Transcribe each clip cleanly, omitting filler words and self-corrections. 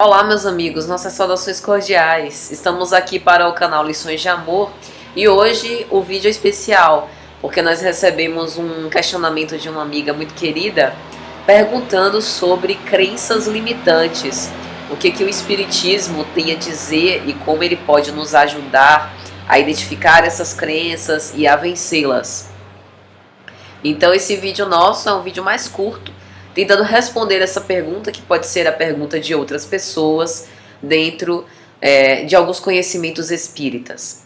Olá, meus amigos, nossas saudações cordiais. Estamos aqui para o canal Lições de Amor e hoje o vídeo é especial porque nós recebemos um questionamento de uma amiga muito querida perguntando sobre crenças limitantes. O que o Espiritismo tem a dizer e como ele pode nos ajudar a identificar essas crenças e a vencê-las. Então esse vídeo nosso é um vídeo mais curto, tentando responder essa pergunta, que pode ser a pergunta de outras pessoas, dentro de alguns conhecimentos espíritas.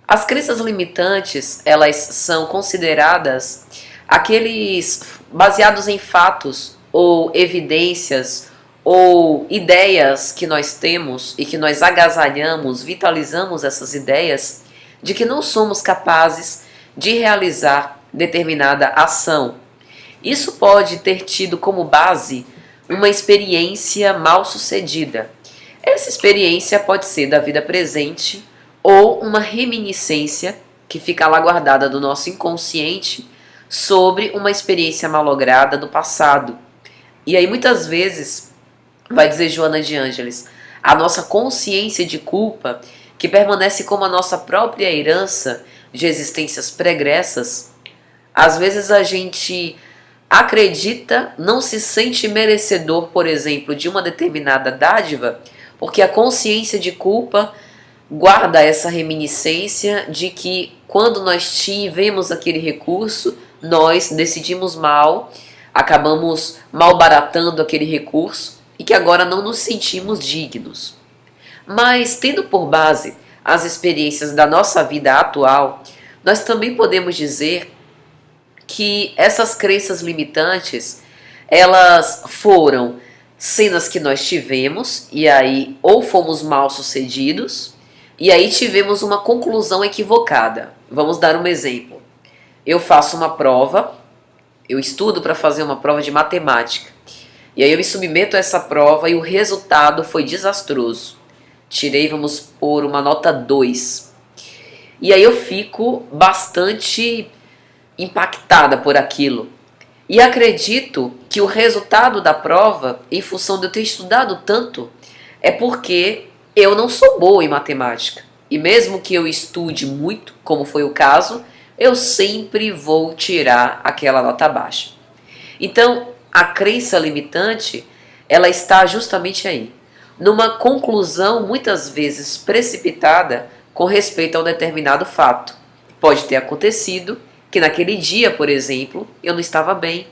As crenças limitantes, elas são consideradas aqueles baseados em fatos ou evidências ou ideias que nós temos e que nós agasalhamos, vitalizamos essas ideias de que não somos capazes de realizar determinada ação. Isso pode ter tido como base uma experiência mal sucedida. Essa experiência pode ser da vida presente ou uma reminiscência que fica lá guardada do nosso inconsciente sobre uma experiência malograda do passado. E aí muitas vezes, vai dizer Joana de Ângeles, a nossa consciência de culpa, que permanece como a nossa própria herança de existências pregressas, às vezes a gente acredita, não se sente merecedor, por exemplo, de uma determinada dádiva, porque a consciência de culpa guarda essa reminiscência de que quando nós tivemos aquele recurso, nós decidimos mal, acabamos malbaratando aquele recurso e que agora não nos sentimos dignos. Mas, tendo por base as experiências da nossa vida atual, nós também podemos dizer que essas crenças limitantes, elas foram cenas que nós tivemos, e aí ou fomos mal sucedidos, e aí tivemos uma conclusão equivocada. Vamos dar um exemplo. Eu faço uma prova, eu estudo para fazer uma prova de matemática, e aí eu me submeto a essa prova e o resultado foi desastroso. Tirei, vamos pôr, uma nota 2. E aí eu fico bastante impactada por aquilo. E acredito que o resultado da prova, em função de eu ter estudado tanto, é porque eu não sou boa em matemática. E mesmo que eu estude muito, como foi o caso, eu sempre vou tirar aquela nota baixa. Então, a crença limitante, ela está justamente aí, numa conclusão muitas vezes precipitada com respeito a um determinado fato. Pode ter acontecido que naquele dia, por exemplo, eu não estava bem,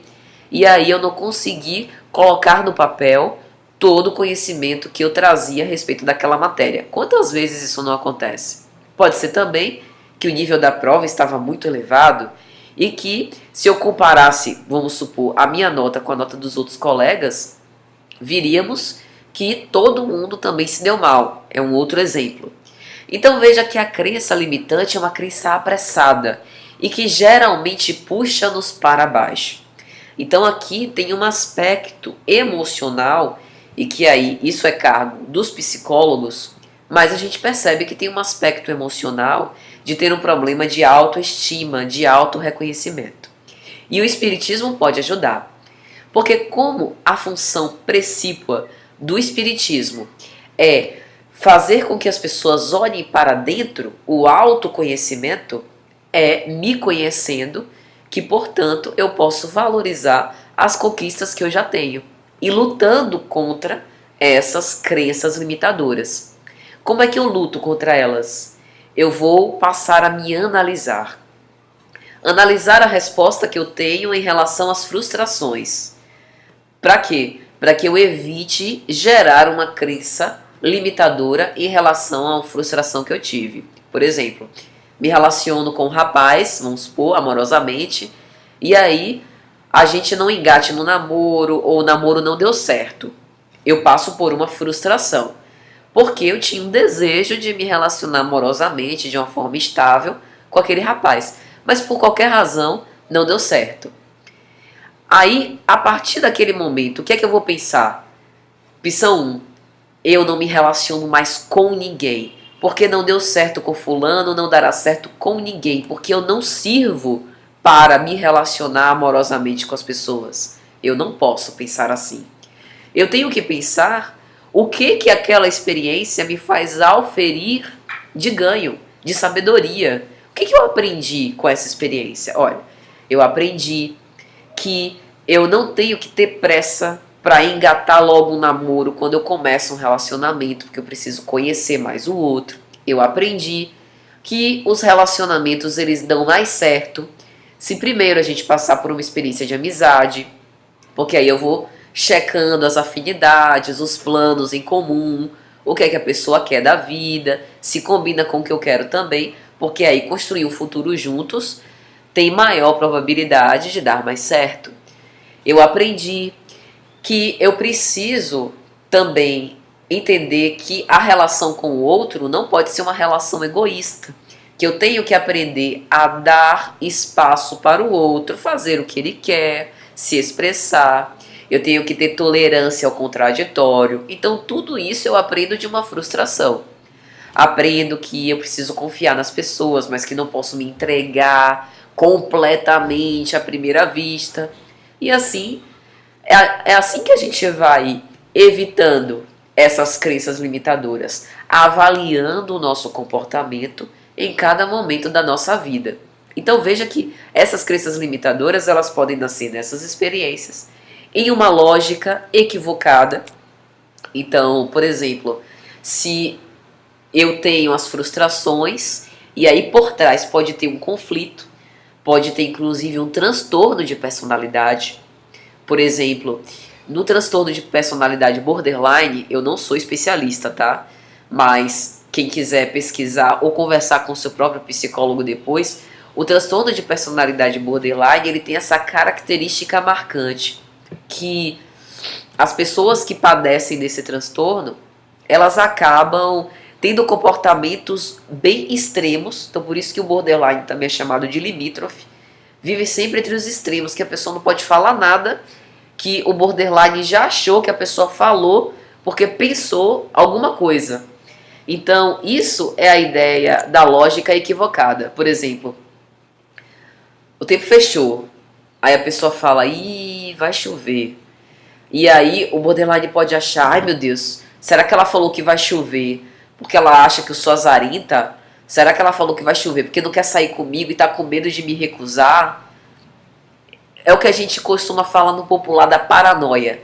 e aí eu não consegui colocar no papel todo o conhecimento que eu trazia a respeito daquela matéria. Quantas vezes isso não acontece? Pode ser também que o nível da prova estava muito elevado e que, se eu comparasse, vamos supor, a minha nota com a nota dos outros colegas, viríamos que todo mundo também se deu mal. É um outro exemplo. Então veja que a crença limitante é uma crença apressada e que geralmente puxa-nos para baixo. Então aqui tem um aspecto emocional, e que aí isso é cargo dos psicólogos, mas a gente percebe que tem um aspecto emocional de ter um problema de autoestima, de autorreconhecimento. E o Espiritismo pode ajudar, porque como a função precípua do Espiritismo é fazer com que as pessoas olhem para dentro, o autoconhecimento, é me conhecendo que, portanto, eu posso valorizar as conquistas que eu já tenho e lutando contra essas crenças limitadoras. Como é que eu luto contra elas? Eu vou passar a me analisar. Analisar a resposta que eu tenho em relação às frustrações. Para quê? Para que eu evite gerar uma crença limitadora em relação à frustração que eu tive. Por exemplo, me relaciono com um rapaz, vamos supor, amorosamente, e aí a gente não engate no namoro, ou o namoro não deu certo. Eu passo por uma frustração, porque eu tinha um desejo de me relacionar amorosamente, de uma forma estável, com aquele rapaz, mas por qualquer razão não deu certo. Aí, a partir daquele momento, o que é que eu vou pensar? Opção 1, eu não me relaciono mais com ninguém. Porque não deu certo com fulano, não dará certo com ninguém. Porque eu não sirvo para me relacionar amorosamente com as pessoas. Eu não posso pensar assim. Eu tenho que pensar O que aquela experiência me faz auferir de ganho, de sabedoria? O que eu aprendi com essa experiência? Olha, eu aprendi que eu não tenho que ter pressa para engatar logo um namoro quando eu começo um relacionamento, porque eu preciso conhecer mais o outro. Eu aprendi que os relacionamentos eles dão mais certo se primeiro a gente passar por uma experiência de amizade, porque aí eu vou checando as afinidades, os planos em comum, o que é que a pessoa quer da vida, se combina com o que eu quero também, porque aí construir um futuro juntos tem maior probabilidade de dar mais certo. Eu aprendi que eu preciso também entender que a relação com o outro não pode ser uma relação egoísta, que eu tenho que aprender a dar espaço para o outro, fazer o que ele quer, se expressar. Eu tenho que ter tolerância ao contraditório. Então tudo isso eu aprendo de uma frustração. Aprendo que eu preciso confiar nas pessoas, mas que não posso me entregar completamente à primeira vista. E assim, é assim que a gente vai evitando essas crenças limitadoras, avaliando o nosso comportamento em cada momento da nossa vida. Então veja que essas crenças limitadoras, elas podem nascer nessas experiências, em uma lógica equivocada. Então, por exemplo, se eu tenho as frustrações, e aí por trás pode ter um conflito, pode ter inclusive um transtorno de personalidade. Por exemplo, no transtorno de personalidade borderline, eu não sou especialista, tá? Mas quem quiser pesquisar ou conversar com o seu próprio psicólogo depois, o transtorno de personalidade borderline, ele tem essa característica marcante, que as pessoas que padecem desse transtorno, elas acabam tendo comportamentos bem extremos. Então por isso que o borderline também é chamado de limítrofe. Vive sempre entre os extremos, que a pessoa não pode falar nada, que o borderline já achou que a pessoa falou porque pensou alguma coisa. Então isso é a ideia da lógica equivocada. Por exemplo, o tempo fechou, aí a pessoa fala, ih, vai chover. E aí o borderline pode achar, ai meu Deus, será que ela falou que vai chover porque ela acha que eu sou azarenta? Será que ela falou que vai chover porque não quer sair comigo e tá com medo de me recusar? É o que a gente costuma falar no popular da paranoia.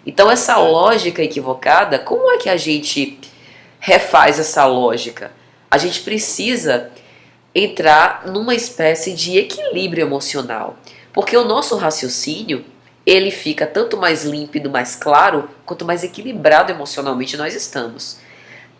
Então essa lógica equivocada, como é que a gente refaz essa lógica? A gente precisa entrar numa espécie de equilíbrio emocional, porque o nosso raciocínio, ele fica tanto mais límpido, mais claro, quanto mais equilibrado emocionalmente nós estamos.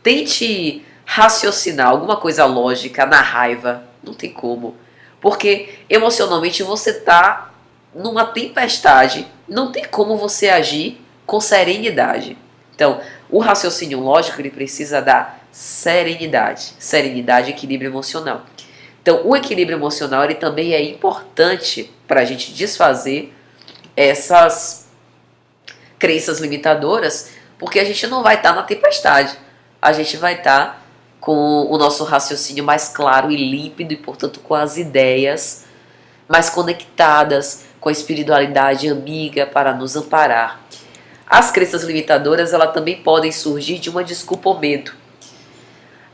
Tente raciocinar alguma coisa lógica na raiva, não tem como, porque emocionalmente você está numa tempestade, não tem como você agir com serenidade. Então, o raciocínio lógico, ele precisa da serenidade, e equilíbrio emocional. Então, o equilíbrio emocional, ele também é importante para a gente desfazer essas crenças limitadoras, porque a gente não vai estar na tempestade, a gente vai estar com o nosso raciocínio mais claro e límpido e, portanto, com as ideias mais conectadas, com a espiritualidade amiga para nos amparar. As crenças limitadoras, elas também podem surgir de uma desculpa ou medo.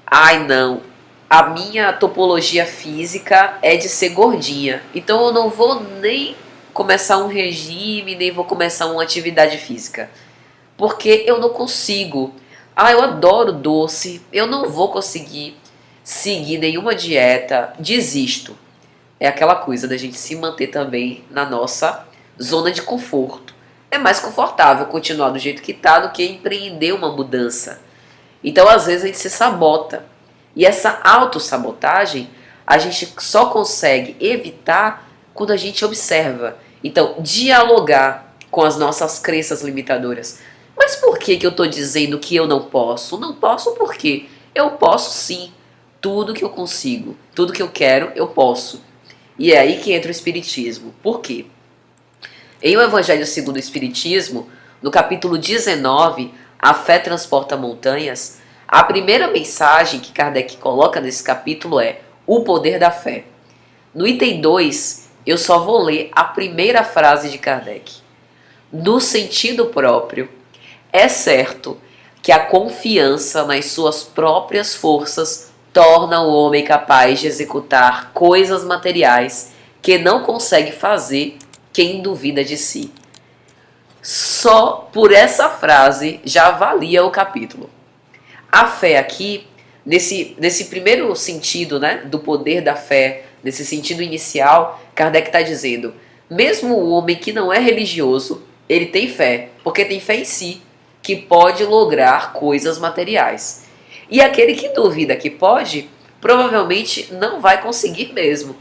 Ai não, a minha topologia física é de ser gordinha, então eu não vou nem começar um regime, nem vou começar uma atividade física, porque eu não consigo. Ah, eu adoro doce, eu não vou conseguir seguir nenhuma dieta, desisto. É aquela coisa da gente se manter também na nossa zona de conforto. É mais confortável continuar do jeito que está do que empreender uma mudança. Então, às vezes, a gente se sabota. E essa autossabotagem, a gente só consegue evitar quando a gente observa. Então, dialogar com as nossas crenças limitadoras. Mas por que eu estou dizendo que eu não posso? Não posso por quê? Eu posso sim. Tudo que eu consigo, tudo que eu quero, eu posso. E é aí que entra o Espiritismo. Por quê? Em O Evangelho segundo o Espiritismo, no capítulo 19, A Fé Transporta Montanhas, a primeira mensagem que Kardec coloca nesse capítulo é o poder da fé. No item 2, eu só vou ler a primeira frase de Kardec. No sentido próprio, é certo que a confiança nas suas próprias forças torna o homem capaz de executar coisas materiais que não consegue fazer quem duvida de si. Só por essa frase já avalia o capítulo. A fé aqui, nesse primeiro sentido, né, do poder da fé, nesse sentido inicial, Kardec está dizendo, mesmo o homem que não é religioso, ele tem fé, porque tem fé em si, que pode lograr coisas materiais. E aquele que duvida que pode, provavelmente não vai conseguir mesmo.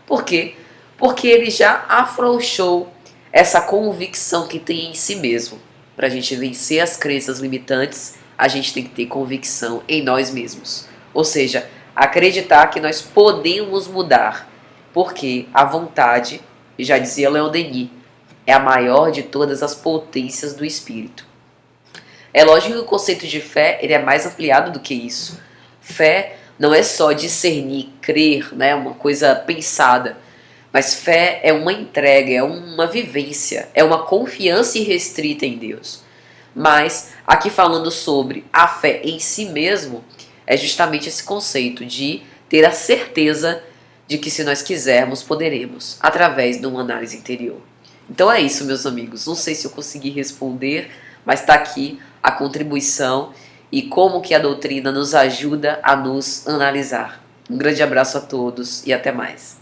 Por quê? Porque ele já afrouxou essa convicção que tem em si mesmo. Para a gente vencer as crenças limitantes, a gente tem que ter convicção em nós mesmos. Ou seja, acreditar que nós podemos mudar. Porque a vontade, já dizia Leon Denis, é a maior de todas as potências do espírito. É lógico que o conceito de fé ele é mais ampliado do que isso. Fé não é só discernir, crer, né, uma coisa pensada. Mas fé é uma entrega, é uma vivência, é uma confiança irrestrita em Deus. Mas aqui falando sobre a fé em si mesmo, é justamente esse conceito de ter a certeza de que se nós quisermos, poderemos, através de uma análise interior. Então é isso, meus amigos. Não sei se eu consegui responder, mas está aqui a contribuição e como que a doutrina nos ajuda a nos analisar. Um grande abraço a todos e até mais.